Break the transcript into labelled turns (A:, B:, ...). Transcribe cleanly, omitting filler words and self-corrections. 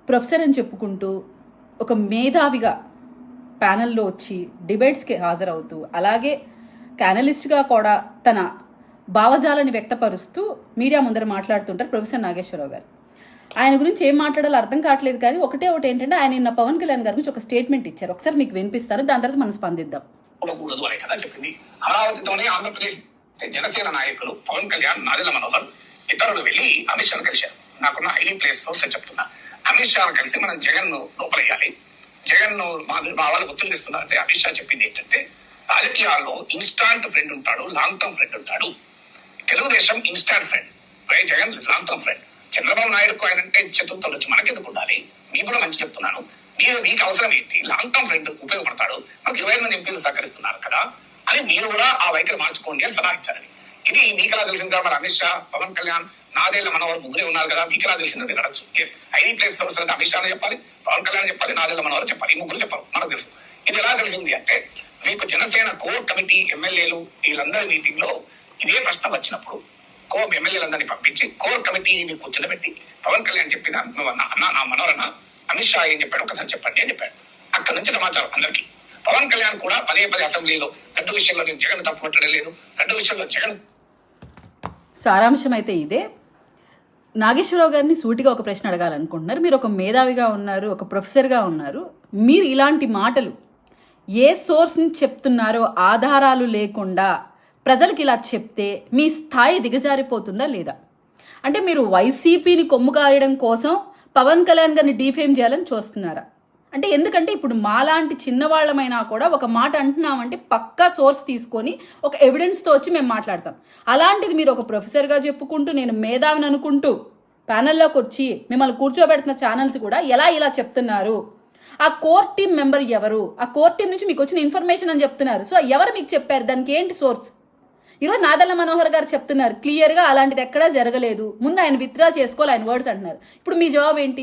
A: Professor అని చెప్పుకుంటూ ఒక మేధావిగా ప్యానెల్లో వచ్చి డిబేట్స్కి హాజరవుతూ అలాగే క్యానలిస్ట్గా కూడా తన భావజాలని వ్యక్తపరుస్తూ మీడియా ముందర మాట్లాడుతుంటారు ప్రొఫెసర్ నాగేశ్వరరావు గారు. ఆయన గురించి ఏం మాట్లాడాలో అర్థం కావట్లేదు, కానీ ఒకటి ఏంటంటే ఆయన నిన్న పవన్ కళ్యాణ్ గారి గురించి ఒక స్టేట్మెంట్ ఇచ్చారు. ఒకసారి మీకు వినిపిస్తాను, దాని తర్వాత మనం స్పందిద్దాం.
B: చెప్పింది అమరావతితోనే ఆంధ్రప్రదేశ్ జనసేన నాయకులు పవన్ కళ్యాణ్, నాదెళ్ల మనోహర్ ఇతరులు వెళ్లి అమిత్ షాను కలిశారు. నాకున్న ఐడి ప్లేస్ సోర్స్ చెప్తున్నా. అమిత్ షాను కలిసి మనం జగన్ ను లోపలయ్యాలి, జగన్ ను మా వాళ్ళు ఒత్తిడి తెస్తున్నారంటే అమిత్ షా చెప్పింది ఏంటంటే, రాజకీయాల్లో ఇన్స్టాంట్ ఫ్రెండ్ ఉంటాడు, లాంగ్ టర్మ్ ఫ్రెండ్ ఉంటాడు. Telugu Desam instant friend, Jagan long term friend. Chandrababu నాయుడుకు ఆయన అంటే చతుర్థం వచ్చి మనకెందుకు ఉండాలి? మీకు కూడా మంచి చెప్తున్నాను. మీకు అవసరం ఏంటి? లాంగ్ టర్మ్ ఫ్రెండ్ ఉపయోగపడతాడు. మనకు 20 మంది ఎంపీలు సహకరిస్తున్నారు కదా అని మీరు కూడా ఆ వైఖరి మార్చుకోండి అని సలహా ఇచ్చారని. ఇది మీకెలా తెలిసింది సార్? మరి అమిత్ షా, పవన్ కళ్యాణ్, నాదెళ్ల మనోహర్ ముగ్గురే ఉన్నారు కదా, మీకెలా తెలిసిందని మీరు అడగచ్చు. ఐడి ప్లేస్ సోర్స్ అంటే అమిత్ షానే చెప్పాలి, పవన్ కళ్యాణ్ చెప్పాలి, నాదెళ్ల మనోహర్ చెప్పాలి. ఈ ముగ్గురు చెప్పారు, మనకు తెలుసు. ఇది ఎలా తెలిసింది అంటే, మీకు జనసేన కోర్ కమిటీ ఎమ్మెల్యేలు వీళ్ళందరి మీటింగ్ లో ఇదే ప్రశ్న వచ్చినప్పుడు ఎమ్మెల్యేలందరినీ పంపించి కోర్ కమిటీని కూర్చోబెట్టి పవన్ కళ్యాణ్ చెప్పిన నా మనోరణ అమిత్ షా ఏం చెప్పాడు ఒకసారి చెప్పండి అని చెప్పాడు. అక్కడ నుంచి సమాచారం అందరికీ. పవన్ కళ్యాణ్ కూడా పదే అసెంబ్లీలో గడ్డు విషయంలో నేను జగన్ తప్పు పెట్టడం లేదు, గడ్డు విషయంలో జగన్.
A: సారాంశం అయితే ఇదే. నాగేశ్వరరావు గారిని సూటిగా ఒక ప్రశ్న అడగాలనుకుంటున్నారు. మీరు ఒక మేధావిగా ఉన్నారు, ఒక ప్రొఫెసర్గా ఉన్నారు. మీరు ఇలాంటి మాటలు ఏ సోర్స్ నుంచి చెప్తున్నారో ఆధారాలు లేకుండా ప్రజలకు ఇలా చెప్తే మీ స్థాయి దిగజారిపోతుందా లేదా? అంటే మీరు వైసీపీని కొమ్ము కాయడం కోసం పవన్ కళ్యాణ్ గారిని డీఫేమ్ చేయాలని చూస్తున్నారా? అంటే ఎందుకంటే ఇప్పుడు మాలాంటి చిన్నవాళ్ళమైనా కూడా ఒక మాట అంటున్నామంటే పక్కా సోర్స్ తీసుకొని ఒక ఎవిడెన్స్తో వచ్చి మేము మాట్లాడతాం. అలాంటిది మీరు ఒక ప్రొఫెసర్గా చెప్పుకుంటూ నేను మేధావిని అనుకుంటూ ప్యానెల్లోకి వచ్చి మిమ్మల్ని కూర్చోబెడుతున్న ఛానల్స్ కూడా ఇలా చెప్తున్నారు. ఆ కోర్ టీం మెంబర్ ఎవరు? ఆ కోర్ టీం నుంచి మీకు వచ్చిన ఇన్ఫర్మేషన్ అని చెప్తున్నారు. సో ఎవరు మీకు చెప్పారు? దానికి ఏంటి సోర్స్? ఈరోజు నాదెళ్ల మనోహర్ గారు చెప్తున్నారు క్లియర్గా అలాంటిది ఎక్కడా జరగలేదు, ముందు ఆయన విత్డ్రా చేసుకోవాలి, ఆయన వర్డ్స్ అంటున్నారు. ఇప్పుడు మీ జవాబు ఏంటి?